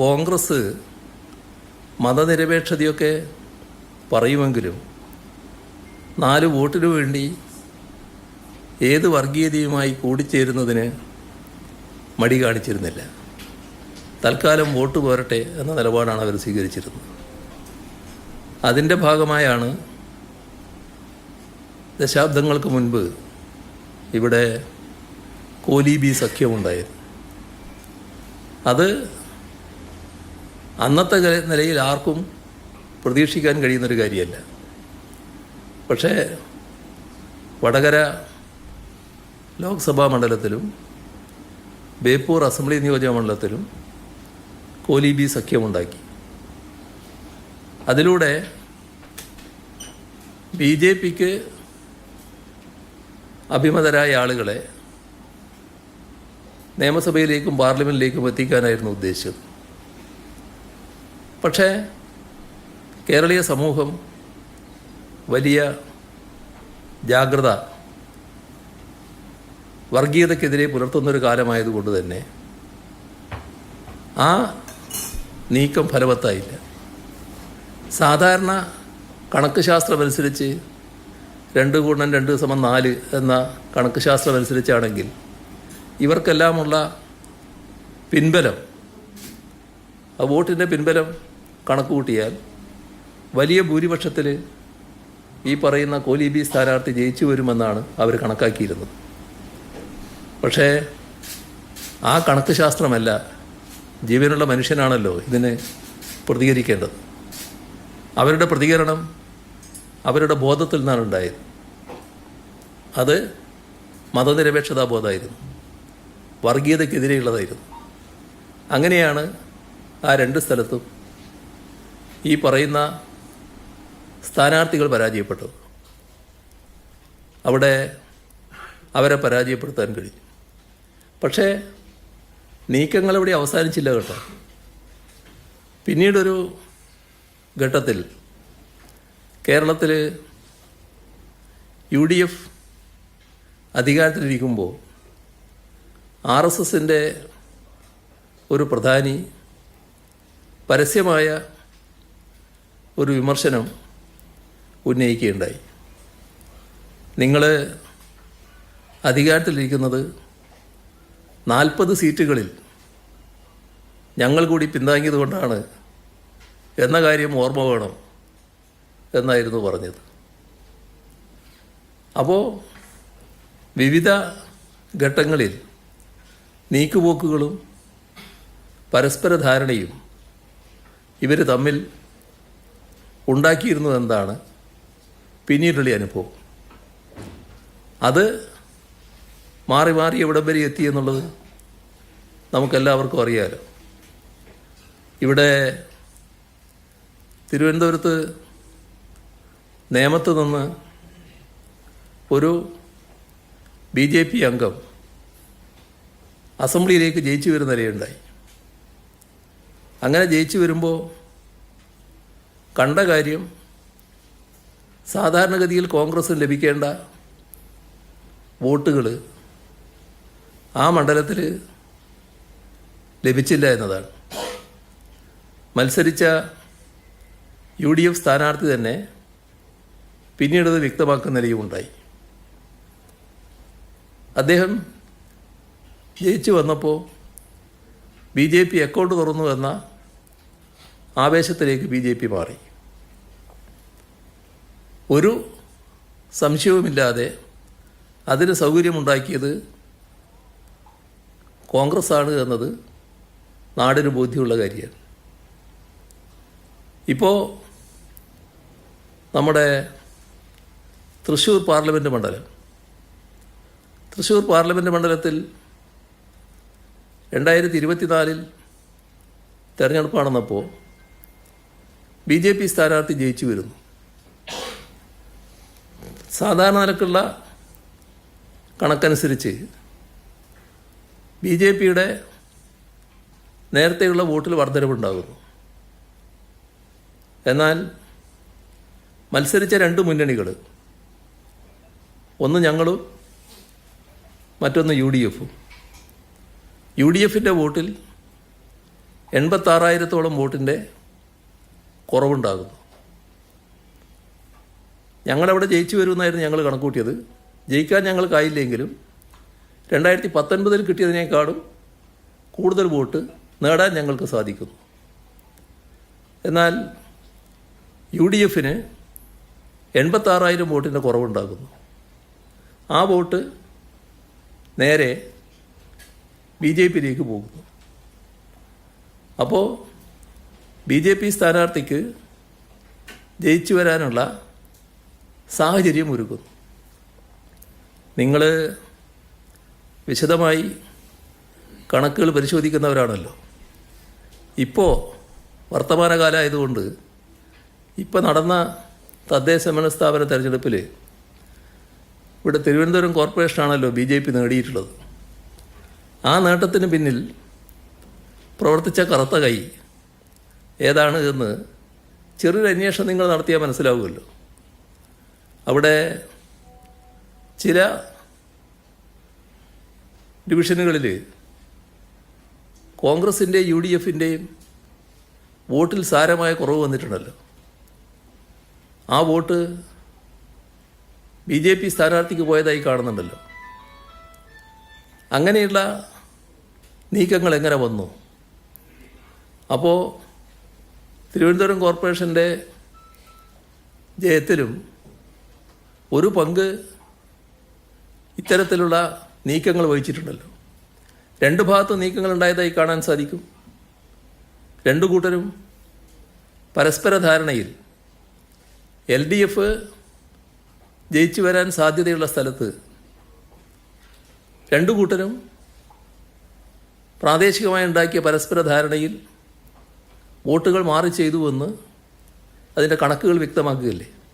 കോൺഗ്രസ് മതനിരപേക്ഷതയൊക്കെ പറയുമെങ്കിലും 4 വോട്ടിനു വേണ്ടി ഏത് വർഗീയതയുമായി കൂടിച്ചേരുന്നതിന് മടി കാണിച്ചിരുന്നില്ല. തൽക്കാലം വോട്ട് പോരട്ടെ എന്ന നിലപാടാണ് അവർ സ്വീകരിച്ചിരുന്നത്. അതിൻ്റെ ഭാഗമായാണ് ദശാബ്ദങ്ങൾക്ക് മുൻപ് ഇവിടെ കോലീബി സഖ്യമുണ്ടായത്. അത് അന്നത്തെ നിലയിൽ ആർക്കും പ്രതീക്ഷിക്കാൻ കഴിയുന്നൊരു കാര്യമല്ല. പക്ഷേ വടകര ലോക്സഭാ മണ്ഡലത്തിലും ബേപ്പൂർ അസംബ്ലി നിയോജക മണ്ഡലത്തിലും കോലീബി സഖ്യമുണ്ടാക്കി. അതിലൂടെ BJPക്ക് അഭിമതരായ ആളുകളെ നിയമസഭയിലേക്കും പാർലമെൻറ്റിലേക്കും എത്തിക്കാനായിരുന്നു ഉദ്ദേശിച്ചത്. പക്ഷേ കേരളീയ സമൂഹം വലിയ ജാഗ്രത വർഗീയതയ്ക്കെതിരെ പുലർത്തുന്നൊരു കാലമായതുകൊണ്ട് തന്നെ ആ നീക്കം ഫലവത്തായില്ല. സാധാരണ കണക്ക് ശാസ്ത്രമനുസരിച്ച് 2 × 2 = 4 എന്ന കണക്ക് ശാസ്ത്രമനുസരിച്ചാണെങ്കിൽ ഇവർക്കെല്ലാമുള്ള പിൻബലം, ആ വോട്ടിൻ്റെ പിൻബലം കണക്ക് കൂട്ടിയാൽ വലിയ ഭൂരിപക്ഷത്തിൽ ഈ പറയുന്ന കോലീബി സ്ഥാനാർത്ഥി ജയിച്ചു വരുമെന്നാണ് അവർ കണക്കാക്കിയിരുന്നത്. പക്ഷേ ആ കണക്ക് ശാസ്ത്രമല്ല, ജീവനുള്ള മനുഷ്യനാണല്ലോ ഇതിന് പ്രതികരിക്കേണ്ടത്. അവരുടെ പ്രതികരണം അവരുടെ ബോധത്തിൽ നിന്നാണ് ഉണ്ടായത്. അത് മതനിരപേക്ഷതാ ബോധമായിരുന്നു, വർഗീയതയ്ക്കെതിരെയുള്ളതായിരുന്നു. അങ്ങനെയാണ് ആ 2 സ്ഥലത്തും ഈ പറയുന്ന സ്ഥാനാർത്ഥികൾ പരാജയപ്പെട്ടത്. അവിടെ അവരെ പരാജയപ്പെടുത്താൻ കഴിയും. പക്ഷേ നീക്കങ്ങളിവിടെ അവസാനിച്ചില്ല കേട്ടോ. പിന്നീടൊരു ഘട്ടത്തിൽ കേരളത്തിൽ UDF അധികാരത്തിലിരിക്കുമ്പോൾ RSSൻ്റെ ഒരു പ്രധാനി പരസ്യമായ ഒരു വിമർശനം ഉന്നയിക്കുകയുണ്ടായി. നിങ്ങൾ അധികാരത്തിലിരിക്കുന്നത് 40 സീറ്റുകളിൽ ഞങ്ങൾ കൂടി പിന്താങ്ങിയത് കൊണ്ടാണ് എന്ന കാര്യം ഓർമ്മ വേണം എന്നായിരുന്നു പറഞ്ഞത്. അപ്പോൾ വിവിധ ഘട്ടങ്ങളിൽ നീക്കുപോക്കുകളും പരസ്പര ധാരണയും ഇവർ തമ്മിൽ ഉണ്ടാക്കിയിരുന്നു എന്നതാണ് പിന്നീടുള്ള അനുഭവം. അത് മാറി മാറി എവിടം വരെ എത്തിയെന്നുള്ളത് നമുക്കെല്ലാവർക്കും അറിയാമല്ലോ. ഇവിടെ തിരുവനന്തപുരത്ത് നേമത്ത് നിന്ന് ഒരു BJP അംഗം അസംബ്ലിയിലേക്ക് ജയിച്ചു വരുന്ന നിലയുണ്ടായി. അങ്ങനെ ജയിച്ചു വരുമ്പോൾ കണ്ട കാര്യം, സാധാരണഗതിയിൽ കോൺഗ്രസ്സിന് ലഭിക്കേണ്ട വോട്ടുകൾ ആ മണ്ഡലത്തിൽ ലഭിച്ചില്ല എന്നതാണ്. മത്സരിച്ച UDF സ്ഥാനാർത്ഥി തന്നെ പിന്നീടത് വ്യക്തമാക്കുന്ന നിലയുമുണ്ടായി. അദ്ദേഹം ജയിച്ചു വന്നപ്പോൾ BJP അക്കൗണ്ട് തുറന്നു എന്ന ആവേശത്തിലേക്ക് BJP മാറി. ഒരു സംശയവുമില്ലാതെ അതിന് സൗകര്യമുണ്ടാക്കിയത് കോൺഗ്രസ്സാണ് എന്നത് നാടിന് ബോധ്യമുള്ള കാര്യമാണ്. ഇപ്പോൾ നമ്മുടെ തൃശ്ശൂർ പാർലമെൻറ്റ് മണ്ഡലത്തിൽ 2024 തെരഞ്ഞെടുപ്പ് നടന്നപ്പോൾ BJP സ്ഥാനാർത്ഥി ജയിച്ചു വരുന്നു. സാധാരണ നിലക്കുള്ള കണക്കനുസരിച്ച് BJPയുടെ നേരത്തെയുള്ള വോട്ടിൽ വർധനവുണ്ടാകുന്നു. എന്നാൽ മത്സരിച്ച 2 മുന്നണികൾ, ഒന്ന് ഞങ്ങളും മറ്റൊന്ന് UDFും, UDFിൻ്റെ വോട്ടിൽ 86,000-ഓളം വോട്ടിൻ്റെ കുറവുണ്ടാകുന്നു. ഞങ്ങളവിടെ ജയിച്ചു വരുമെന്നായിരുന്നു ഞങ്ങൾ കണക്കൂട്ടിയത്. ജയിക്കാൻ ഞങ്ങൾക്കായില്ലെങ്കിലും 2019 കിട്ടിയതിനേക്കാളും കൂടുതൽ വോട്ട് നേടാൻ ഞങ്ങൾക്ക് സാധിക്കുന്നു. എന്നാൽ UDFന് 86,000 വോട്ടിൻ്റെ കുറവുണ്ടാകുന്നു. ആ വോട്ട് നേരെ BJPയിലേക്ക് പോകുന്നു. അപ്പോൾ BJP സ്ഥാനാർത്ഥിക്ക് ജയിച്ചു വരാനുള്ള സാഹചര്യം ഒരുക്കുന്നു. നിങ്ങൾ വിശദമായി കണക്കുകൾ പരിശോധിക്കുന്നവരാണല്ലോ. ഇപ്പോൾ വർത്തമാനകാലമായതുകൊണ്ട് ഇപ്പോൾ നടന്ന തദ്ദേശ ഭരണ സ്ഥാപന തെരഞ്ഞെടുപ്പിൽ ഇവിടെ തിരുവനന്തപുരം കോർപ്പറേഷനാണല്ലോ BJP നേടിയിട്ടുള്ളത്. ആ നേട്ടത്തിന് പിന്നിൽ പ്രവർത്തിച്ച കറുത്ത കൈ ഏതാണ് എന്ന് ചെറിയൊരു അന്വേഷണം നിങ്ങൾ നടത്തിയാൽ മനസ്സിലാവുമല്ലോ. അവിടെ ചില ഡിവിഷനുകളിൽ കോൺഗ്രസിൻ്റെയും UDFൻ്റെയും വോട്ടിൽ സാരമായ കുറവ് വന്നിട്ടുണ്ടല്ലോ. ആ വോട്ട് BJP സ്ഥാനാർത്ഥിക്ക് പോയതായി കാണുന്നുണ്ടല്ലോ. അങ്ങനെയുള്ള നീക്കങ്ങൾ എങ്ങനെ വന്നു? അപ്പോൾ തിരുവനന്തപുരം കോർപ്പറേഷൻ്റെ ജയത്തിലും ഒരു പങ്ക് ഇത്തരത്തിലുള്ള നീക്കങ്ങൾ വഹിച്ചിട്ടുണ്ടല്ലോ. രണ്ട് ഭാഗത്തും നീക്കങ്ങൾ ഉണ്ടായതായി കാണാൻ സാധിക്കും. രണ്ടു കൂട്ടരും പരസ്പര ധാരണയിൽ LDF ജയിച്ചു വരാൻ സാധ്യതയുള്ള സ്ഥലത്ത് രണ്ടു കൂട്ടരും പ്രാദേശികമായി ഉണ്ടാക്കിയ പരസ്പര ധാരണയിൽ വോട്ടുകൾ മാറി ചെയ്തുവെന്ന് അതിൻ്റെ കണക്കുകൾ വ്യക്തമാക്കുകയല്ലേ.